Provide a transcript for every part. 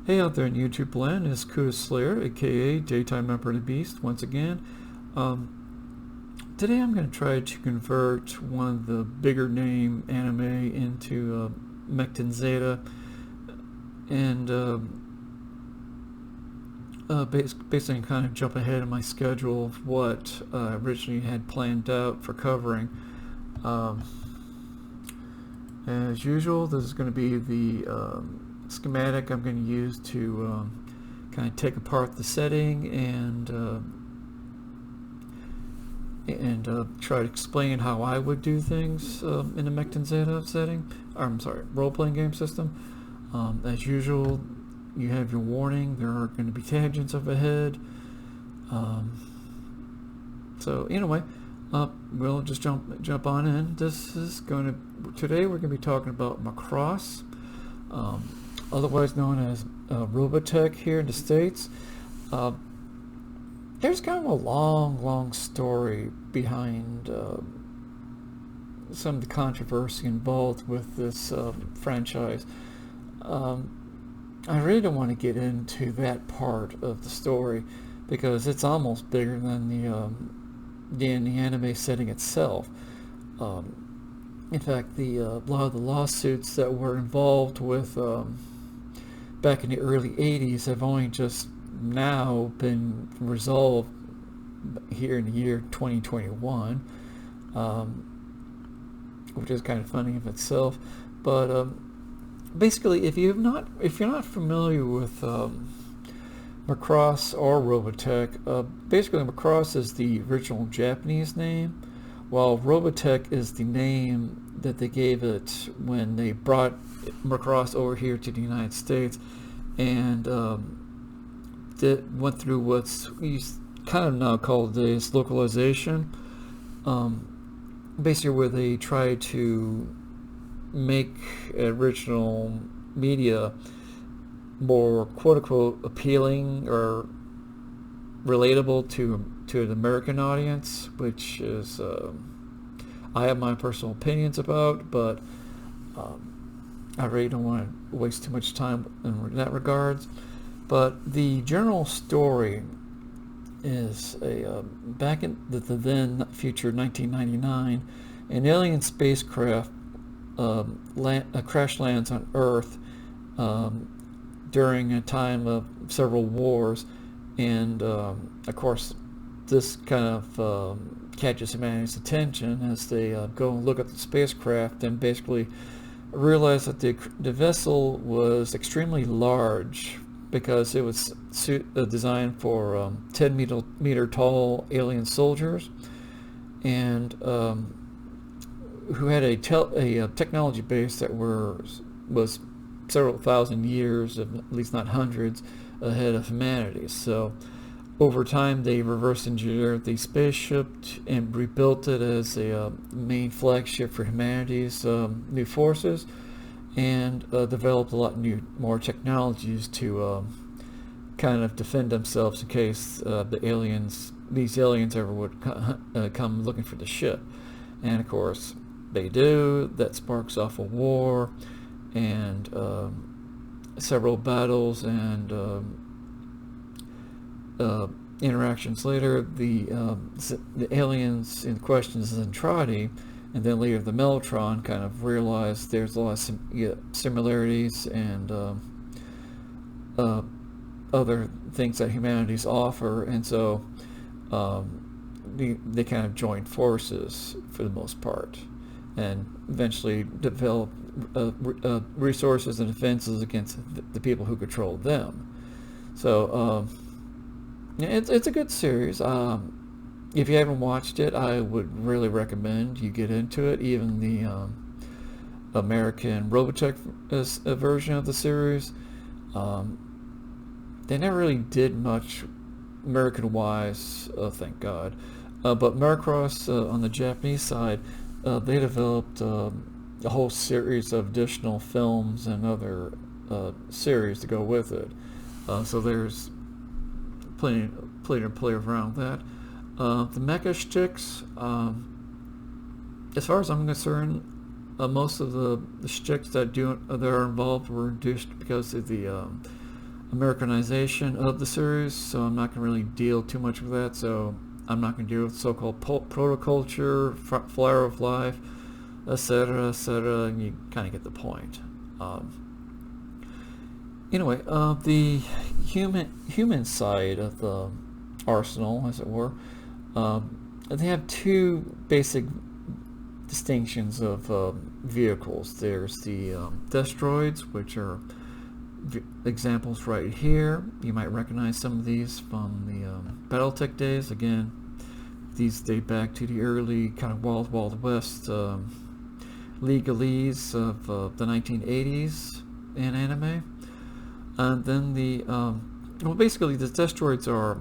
Hey out there in YouTube land, it's Kuda Slayer, aka Daytime Emperor the Beast, once again. Today I'm going to try to convert one of the bigger name anime into Mekton Zeta, and basically kind of jump ahead in my schedule of what I originally had planned out for covering. As usual, this is going to be the schematic I'm going to use to kind of take apart the setting and try to explain how I would do things in a Mekton Zeta setting. Role-playing game system. As usual, you have your warning. There are going to be tangents up ahead. So anyway, we'll just jump on in. Today we're going to be talking about Macross, otherwise known as Robotech here in the States. There's kind of a long story behind some of the controversy involved with this franchise. I really don't want to get into that part of the story because it's almost bigger than the anime setting itself. In fact, a lot of the lawsuits that were involved with back in the early 80s have only just now been resolved here in the year 2021, which is kind of funny of itself. But basically, if you're not familiar with Macross or Robotech, basically Macross is the original Japanese name, while Robotech is the name that they gave it when they brought Macross over here to the United States, and went through what's kind of now called this localization, basically where they try to make original media more quote-unquote appealing or relatable to the American audience, which is I have my personal opinions about, but I really don't want to waste too much time in that regards. But the general story is back in the then future 1999, an alien spacecraft crash lands on Earth during a time of several wars, and of course this kind of catches humanity's attention as they go and look at the spacecraft and basically realize that the vessel was extremely large because it was designed for 10-meter tall alien soldiers, and who had a technology base that was several thousand years, at least not hundreds, ahead of humanity. So over time they reverse engineered the spaceship and rebuilt it as a main flagship for humanity's new forces, and developed a lot more technologies to kind of defend themselves in case these aliens ever would come looking for the ship. And of course they do. That sparks off a war, and several battles and interactions later. The aliens in question, Zentradi, and then later the Mellotron, kind of realize there's a lot of similarities and other things that humanities offer, and so they kind of join forces for the most part, and eventually develop resources and defenses against the people who control them. So it's a good series. If you haven't watched it, I would really recommend you get into it. Even the American Robotech version of the series, they never really did much American-wise, thank God. But Macross, on the Japanese side, they developed a whole series of additional films and other series to go with it. So there's plenty to play around that. The mecha sticks, as far as I'm concerned, most of the sticks that are involved were reduced because of the Americanization of the series, so I'm not going to really deal too much with that. So I'm not going to deal with so-called protoculture, flower of life, etc., etc., and you kind of get the point. Anyway, the human side of the arsenal, as it were, they have two basic distinctions of vehicles. There's the destroids, which are examples right here. You might recognize some of these from the Battletech days. Again, these date back to the early kind of Wild West legalese of the 1980s in anime. And then the well, basically the destroids are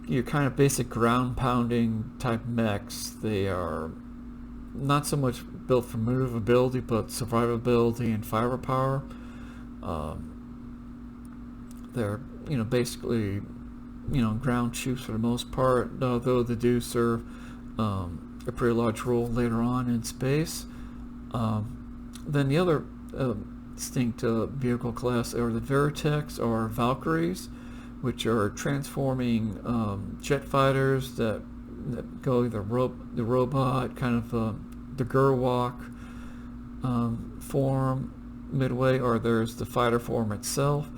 your kind of basic ground pounding type mechs. They are not so much built for maneuverability, but survivability and firepower. They're basically ground troops for the most part, though they do serve a pretty large role later on in space. Then the other distinct vehicle class are the Veritechs or Valkyries, which are transforming jet fighters that go either the robot kind of the Gerwalk form midway, or there's the fighter form itself.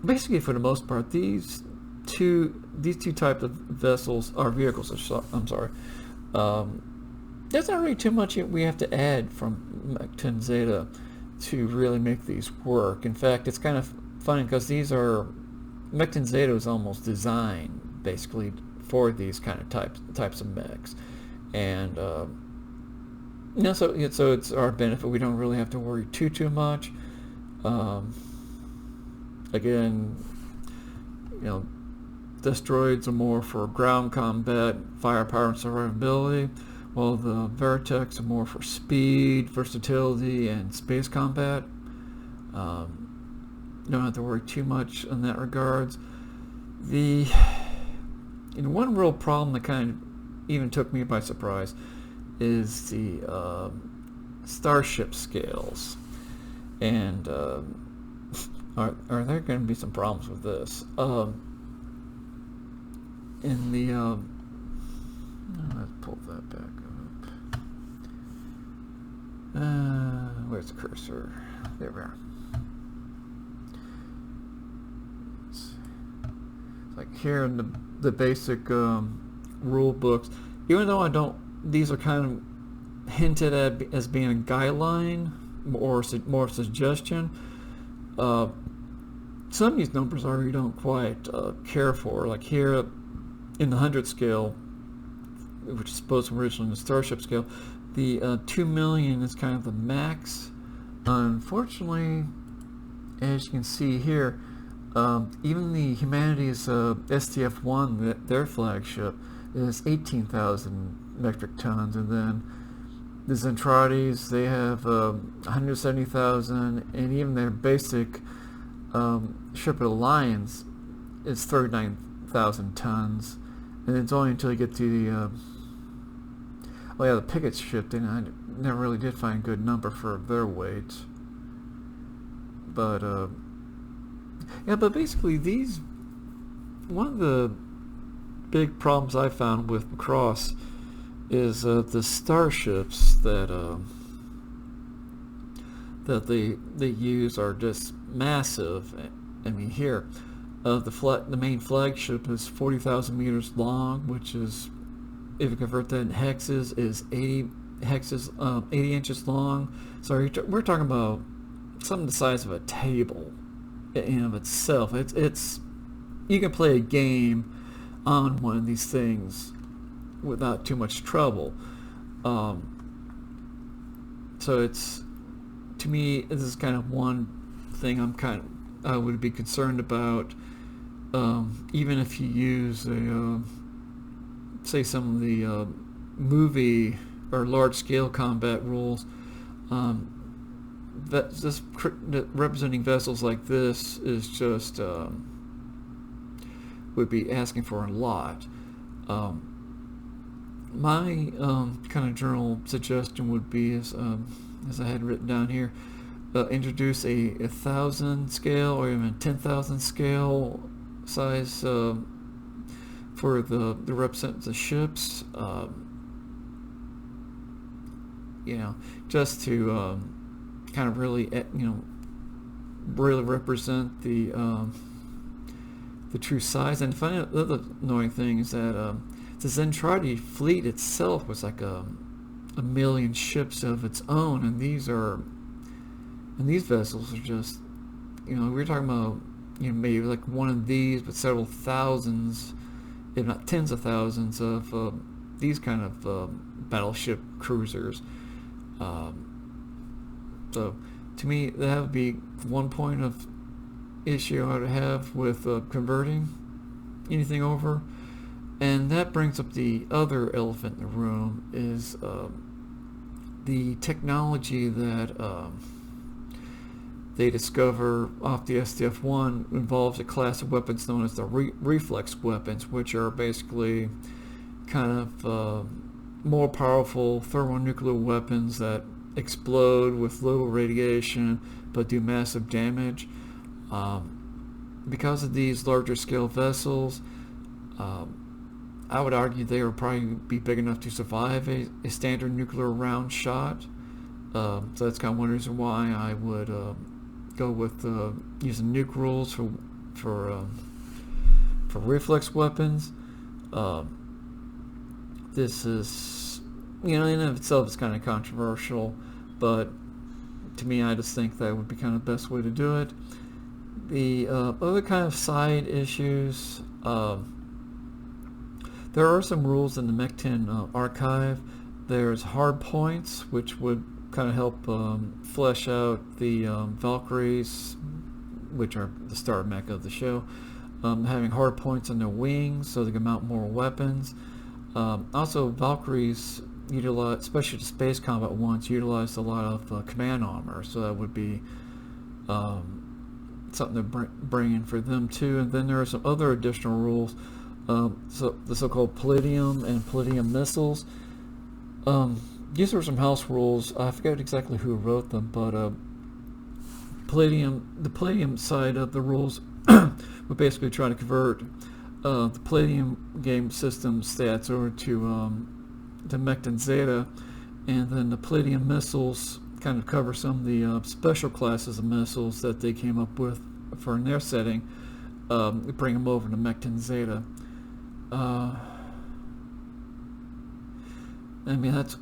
Basically, for the most part, these two types of vessels are vehicles. I'm sorry. There's not really too much we have to add from Mekton Zeta to really make these work. In fact, it's kind of funny because Mekton Zeta is almost designed basically for these kind of types of mechs, and so it's our benefit. We don't really have to worry too much. Again, destroids are more for ground combat, firepower, and survivability, while the Veritechs are more for speed, versatility, and space combat. Don't have to worry too much in that regards. One real problem that kind of even took me by surprise is the starship scales, and are there going to be some problems with this? In the let's pull that back up. Where's the cursor? There we are. Like here in the basic rule books, even though these are kind of hinted at as being a guideline or more suggestion. Some of these numbers I really don't quite care for. Like here in the 100 scale, which is supposed to be originally in the starship scale, the 2 million is kind of the max. Unfortunately, as you can see here, even the Humanities STF-1, their flagship, is 18,000 metric tons, and then the Zentrades, they have 170,000, and even their basic ship of the Lions is 39,000 tons, and it's only until you get to the the Pickett ship, and I never really did find a good number for their weight, but but basically one of the big problems I found with Macross is the starships that they use are just massive. I mean, here the main flagship is 40,000 meters long, which is, if you convert that in hexes, is 80 inches long. So we're talking about something the size of a table in of itself. It's you can play a game on one of these things without too much trouble. So it's, to me, this is kind of one thing I would be concerned about. Even if you use say some of the movie or large-scale combat rules, representing vessels like this is just would be asking for a lot. My kind of general suggestion would be, as I had written down here, introduce a 1,000 scale or even 10,000 scale size for the represent the ships. Just to kind of really really represent the true size. And the other annoying thing is that the Zentradi fleet itself was like a million ships of its own, and these vessels are just, we're talking about maybe like one of these, but several thousands, if not tens of thousands of these kind of battleship cruisers. So to me, that would be one point of issue I would have with converting anything over. And that brings up the other elephant in the room, is the technology that they discover off the SDF-1 involves a class of weapons known as the reflex weapons, which are basically kind of more powerful thermonuclear weapons that explode with little radiation but do massive damage. Because of these larger scale vessels, I would argue they would probably be big enough to survive a standard nuclear round shot. So that's kind of one reason why I would go with using nuke rules for reflex weapons. This is, in and of itself, is kind of controversial, but to me, I just think that would be kind of the best way to do it. The other kind of side issues, there are some rules in the Mekton archive. There's hard points, which would kind of help flesh out the Valkyries, which are the star mech of the show, having hard points on their wings so they can mount more weapons. Also, Valkyries utilize, especially the space combat ones, utilize a lot of command armor, so that would be something to bring in for them too. And then there are some other additional rules, so the so-called Palladium and Palladium missiles. These are some house rules. I forget exactly who wrote them, but the Palladium side of the rules would basically try to convert the Palladium game system stats over to Mekton Zeta, and then the Palladium missiles kind of cover some of the special classes of missiles that they came up with for in their setting. Bring them over to Mekton Zeta. I mean, that's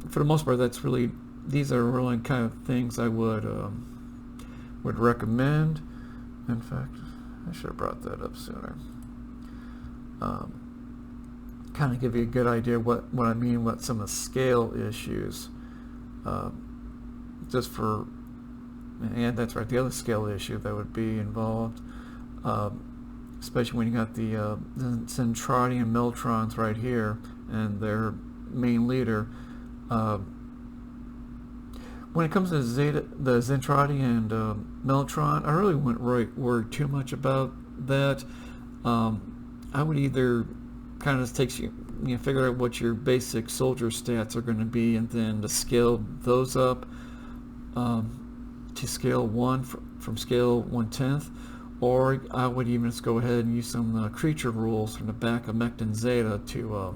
for the most part, that's really, these are really kind of things I would recommend. In fact, I should have brought that up sooner. Kind of give you a good idea what I mean, what some of the scale issues, just for, and that's right, the other scale issue that would be involved, especially when you got the Zentradi and Meltrons right here, and their main leader. When it comes to the Zentradi and Meltron, I really wouldn't worry too much about that. I would either kind of takes you figure out what your basic soldier stats are going to be, and then to scale those up to scale 1 from scale 1/10, or I would even just go ahead and use some creature rules from the back of Mekton Zeta to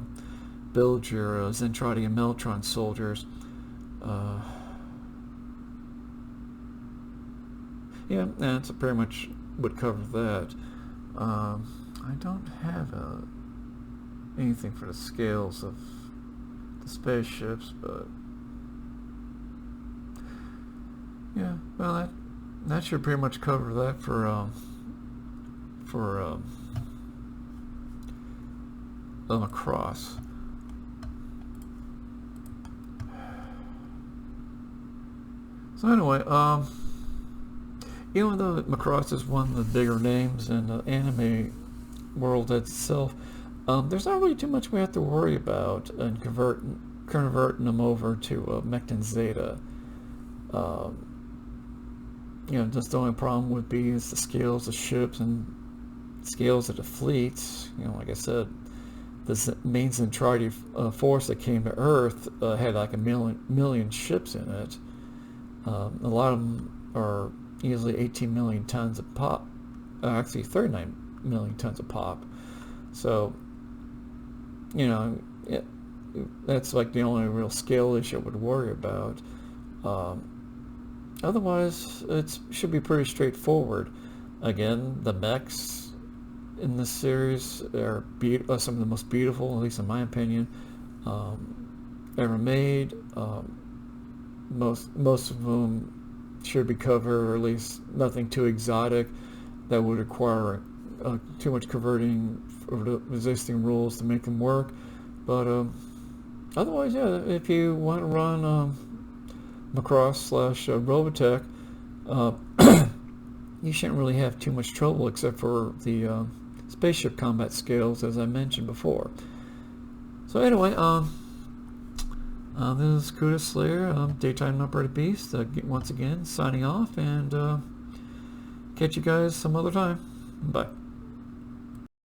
build your Zentradi and Meltron soldiers. Yeah, that's pretty much would cover that. I don't have anything for the scales of the spaceships, but yeah, well, that should pretty much cover that for Macross. So anyway, even though Macross is one of the bigger names in the anime world itself, there's not really too much we have to worry about in converting them over to Mekton Zeta. Just the only problem would be is the scales of ships and scales of the fleets. Like I said, the main Zentradi force that came to Earth had like a million ships in it. A lot of them are easily 18 million tons of pop, actually 39 million tons of pop. So, you know, that's like the only real scale issue I would worry about. Otherwise, it should be pretty straightforward. Again, the mechs in this series are some of the most beautiful, at least in my opinion, ever made. Most of them should be covered, or at least nothing too exotic that would require too much converting of the existing rules to make them work. But otherwise, yeah, if you want to run Macross / Robotech, you shouldn't really have too much trouble, except for the spaceship combat skills, as I mentioned before. So anyway, this is Kuda Slayer, Daytime Operated Beast, once again signing off, and catch you guys some other time. Bye.